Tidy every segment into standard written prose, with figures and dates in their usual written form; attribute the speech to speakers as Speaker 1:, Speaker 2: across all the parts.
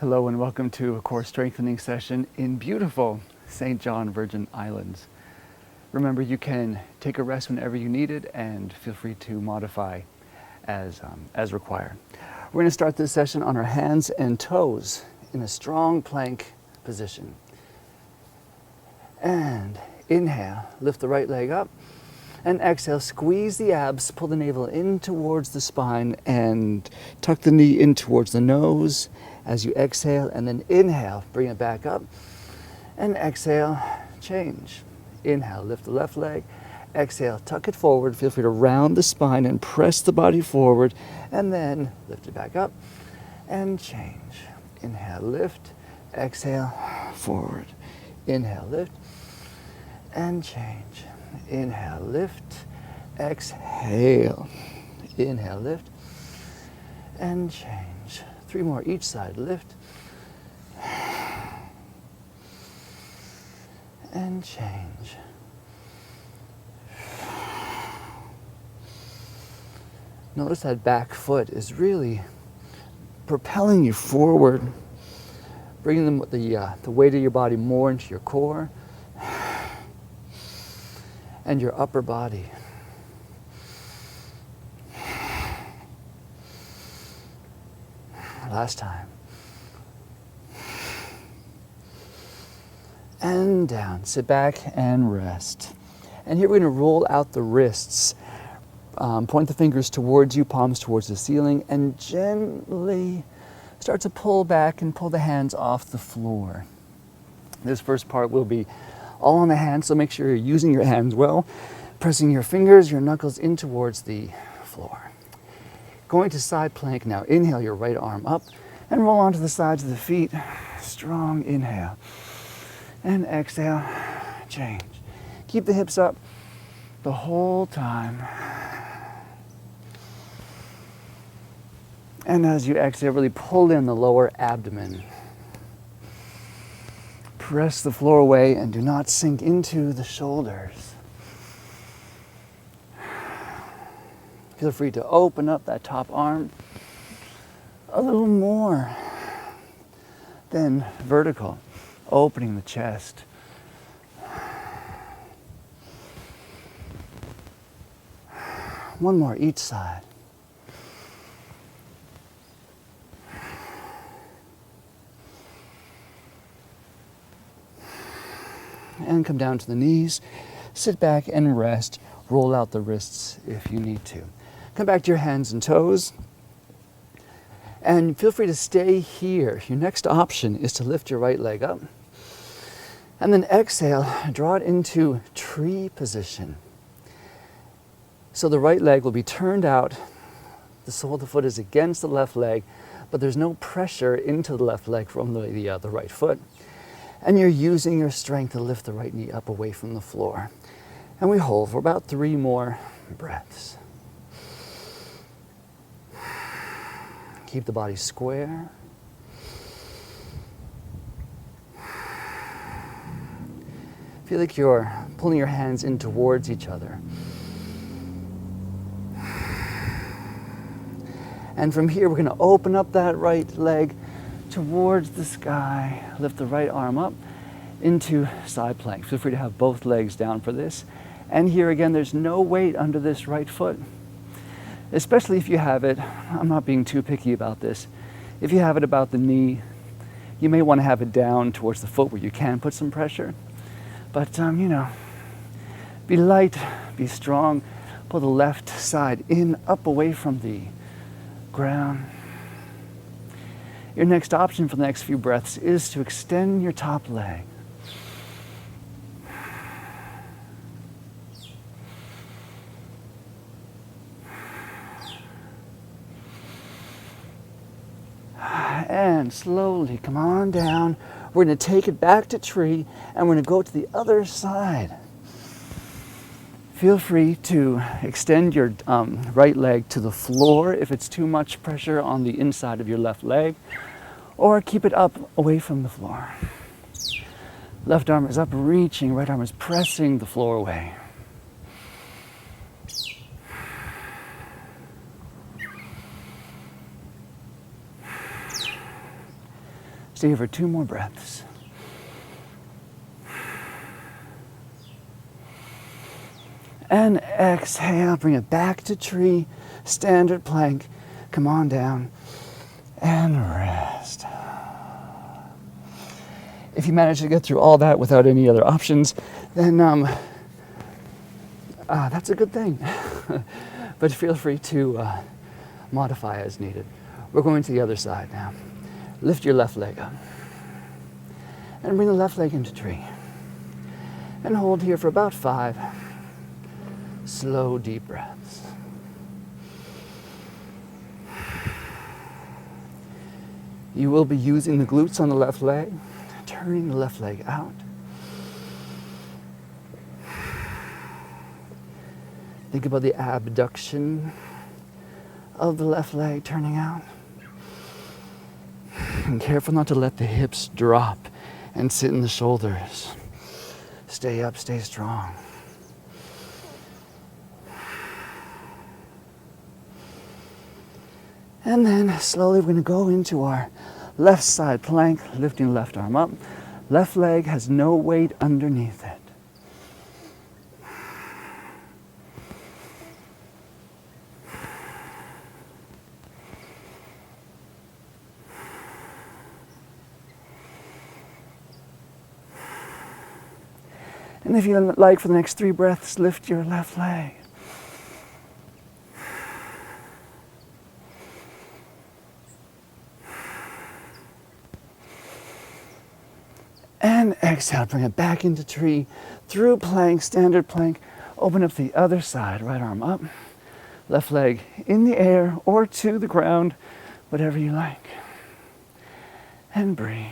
Speaker 1: Hello and welcome to a core strengthening session in beautiful St. John Virgin Islands. Remember, you can take a rest whenever you need it and feel free to modify as required. We're going to start this session on our hands and toes in a strong plank position. And inhale, lift the right leg up, and exhale, squeeze the abs, pull the navel in towards the spine and tuck the knee in towards the nose as you exhale, and then inhale, bring it back up, and exhale, change. Inhale, lift the left leg, exhale, tuck it forward, feel free to round the spine and press the body forward, and then lift it back up and change. Inhale, lift, exhale, forward. Inhale, lift, and change. Inhale, lift, exhale. Inhale, lift, and change. 3 more each side. Lift, and change. Notice that back foot is really propelling you forward, bringing the weight of your body more into your core and your upper body. Last time. And down. Sit back and rest. And here we're going to roll out the wrists. Point the fingers towards you, palms towards the ceiling, and gently start to pull back and pull the hands off the floor. This first part will be all on the hands, so make sure you're using your hands well, pressing your fingers, your knuckles in towards the floor. Going to side plank now. Inhale your right arm up and roll onto the sides of the feet. Strong inhale. And exhale, change. Keep the hips up the whole time. And as you exhale, really pull in the lower abdomen. Press the floor away and do not sink into the shoulders. Feel free to open up that top arm a little more. Then vertical, opening the chest. One more each side. And come down to the knees, sit back and rest. Roll out the wrists if you need to. Come back to your hands and toes. And feel free to stay here. Your next option is to lift your right leg up. And then exhale, draw it into tree position. So the right leg will be turned out. The sole of the foot is against the left leg, but there's no pressure into the left leg from the right foot. And you're using your strength to lift the right knee up away from the floor. And we hold for about 3 more breaths. Keep the body square. Feel like you're pulling your hands in towards each other. And from here, we're going to open up that right leg towards the sky. Lift the right arm up into side plank. Feel free to have both legs down for this. And here again, there's no weight under this right foot. Especially if you have it, I'm not being too picky about this, if you have it about the knee, you may want to have it down towards the foot where you can put some pressure. But, be light, be strong. Pull the left side in, up away from the ground. Your next option for the next few breaths is to extend your top leg. And slowly come on down. We're going to take it back to tree, and we're going to go to the other side. Feel free to extend your right leg to the floor if it's too much pressure on the inside of your left leg, or keep it up away from the floor. Left arm is up, reaching, right arm is pressing the floor away. Stay here for 2 more breaths. And exhale, bring it back to tree, standard plank. Come on down and rest. If you manage to get through all that without any other options, then that's a good thing. But feel free to modify as needed. We're going to the other side now. Lift your left leg up and bring the left leg into tree. And hold here for about 5 slow, deep breaths. You will be using the glutes on the left leg, turning the left leg out. Think about the abduction of the left leg turning out. And careful not to let the hips drop and sit in the shoulders. Stay up, stay strong. And then slowly we're going to go into our left side plank, lifting left arm up. Left leg has no weight underneath it. And if you like, for the next 3 breaths, lift your left leg. And exhale, bring it back into tree, through plank, standard plank. Open up the other side, right arm up, left leg in the air or to the ground, whatever you like. And breathe.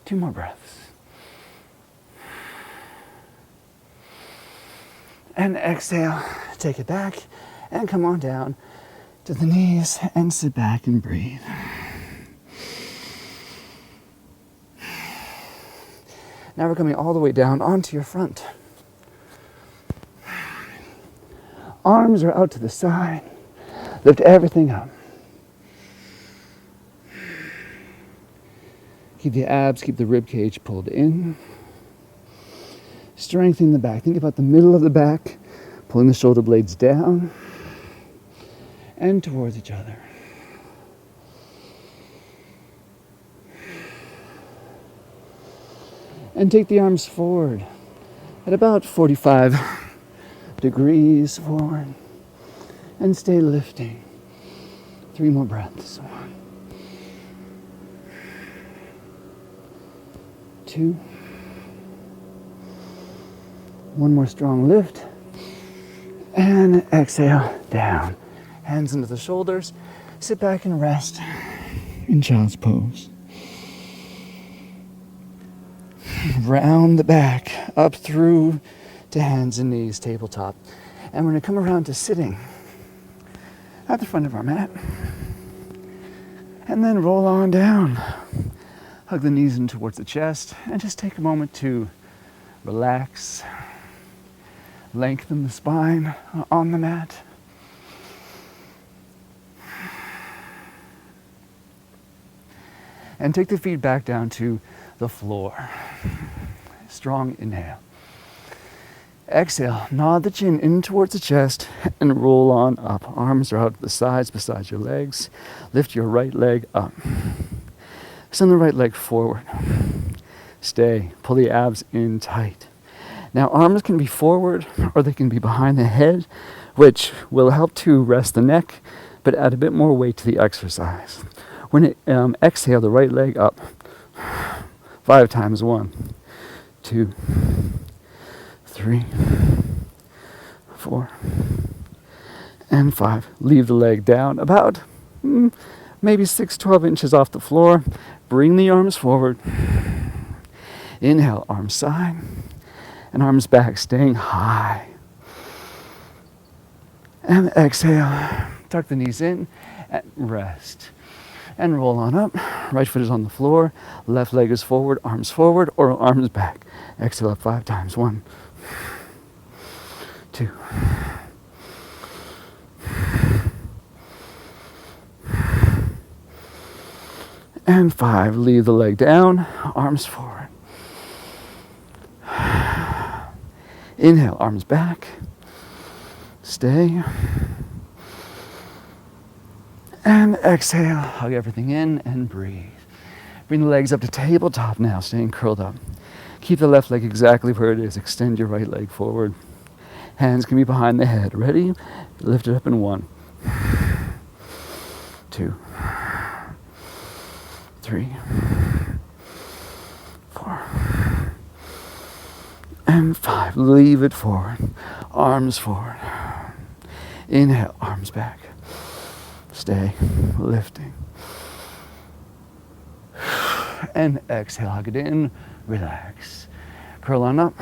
Speaker 1: Two more breaths. And exhale, take it back and come on down to the knees and sit back and breathe. Now we're coming all the way down onto your front. Arms are out to the side. Lift everything up. Keep the abs, keep the rib cage pulled in. Strengthening the back. Think about the middle of the back, pulling the shoulder blades down and towards each other. And take the arms forward at about 45 degrees forward and stay lifting. 3 more breaths. 1, 2. One more strong lift. And exhale, down. Hands into the shoulders. Sit back and rest in child's pose. Round the back, up through to hands and knees, tabletop. And we're going to come around to sitting at the front of our mat. And then roll on down. Hug the knees in towards the chest and just take a moment to relax. Lengthen the spine on the mat. And take the feet back down to the floor. Strong inhale. Exhale, nod the chin in towards the chest and roll on up. Arms are out to the sides beside your legs. Lift your right leg up. Send the right leg forward. Stay. Pull the abs in tight. Now arms can be forward or they can be behind the head, which will help to rest the neck, but add a bit more weight to the exercise. When it exhale, the right leg up. 5 times. 1, 2, 3, 4, and 5. Leave the leg down about maybe 6-12 inches off the floor. Bring the arms forward. Inhale, arms side and arms back, staying high. And exhale, tuck the knees in and rest. And roll on up. Right foot is on the floor. Left leg is forward, arms forward, or arms back. Exhale up 5 times. 1, 2, and 5. Leave the leg down, arms forward. Inhale, arms back. Stay. And exhale, hug everything in and breathe. Bring the legs up to tabletop now, staying curled up. Keep the left leg exactly where it is. Extend your right leg forward. Hands can be behind the head. Ready? Lift it up in 1, 2, 3, 4, and 5. Leave it forward. Arms forward. Inhale, arms back. Stay, lifting. And exhale, hug it in, relax. Curl on up.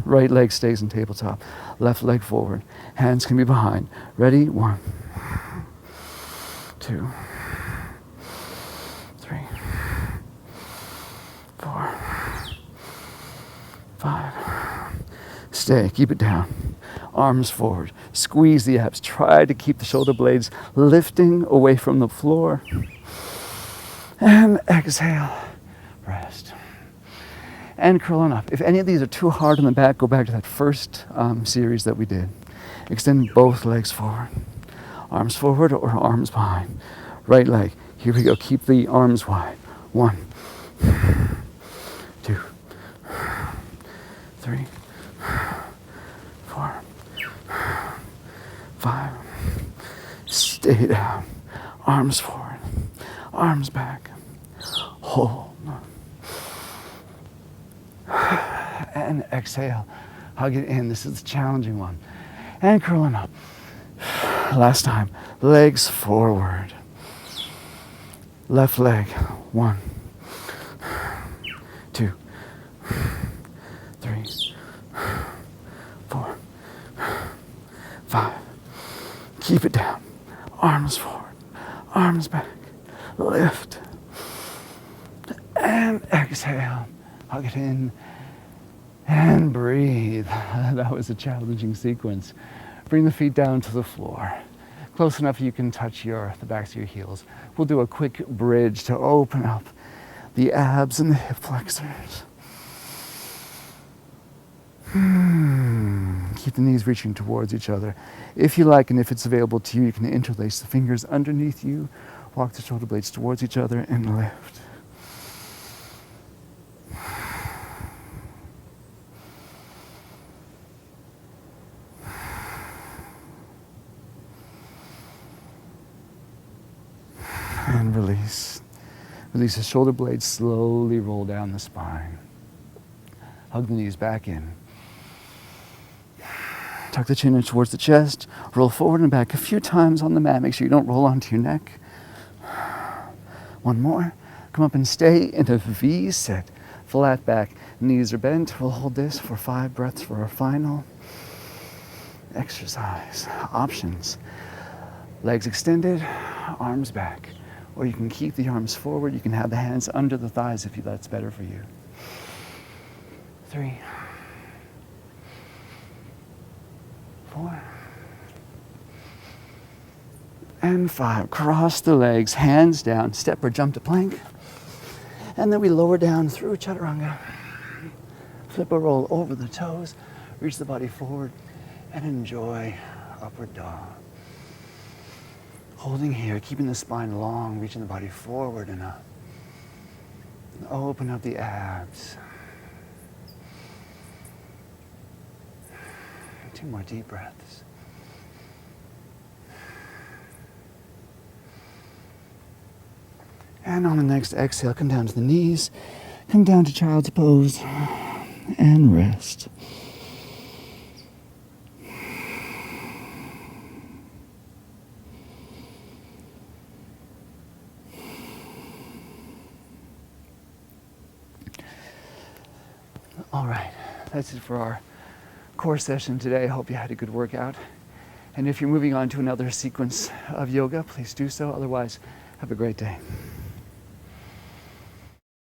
Speaker 1: Right leg stays on tabletop. Left leg forward. Hands can be behind. Ready? 1, 2, 3, 4, 5. Stay, keep it down. Arms forward. Squeeze the abs. Try to keep the shoulder blades lifting away from the floor. And exhale, rest. And curl on up. If any of these are too hard on the back, go back to that first series that we did. Extend both legs forward. Arms forward or arms behind. Right leg. Here we go. Keep the arms wide. 1, 2, 3, 4, 5. Stay down. Arms forward. Arms back. Hold. And exhale. Hug it in. This is the challenging one. And curling up. Last time. Legs forward. Left leg. 1, 2, 3, 4, 5. Keep it down. Arms forward. Arms back. Lift. And exhale. Hug it in. And breathe. That was a challenging sequence. Bring the feet down to the floor. Close enough you can touch the backs of your heels. We'll do a quick bridge to open up the abs and the hip flexors. Keep the knees reaching towards each other. If you like, and if it's available to you, you can interlace the fingers underneath you, walk the shoulder blades towards each other, and lift. And release. Release the shoulder blades, slowly roll down the spine. Hug the knees back in. Tuck the chin in towards the chest. Roll forward and back a few times on the mat. Make sure you don't roll onto your neck. 1 more. Come up and stay in a V sit. Flat back. Knees are bent. We'll hold this for 5 breaths for our final exercise. Options. Legs extended, arms back. Or you can keep the arms forward. You can have the hands under the thighs if that's better for you. 3, 4, and 5. Cross the legs, hands down, step or jump to plank. And then we lower down through chaturanga. Flip or roll over the toes, reach the body forward, and enjoy upward dog. Holding here, keeping the spine long, reaching the body forward and up. And open up the abs. 2 more deep breaths. And on the next exhale, come down to the knees, come down to child's pose, and rest. All right, that's it for our core session today. I hope you had a good workout. And if you're moving on to another sequence of yoga, please do so. Otherwise, have a great day.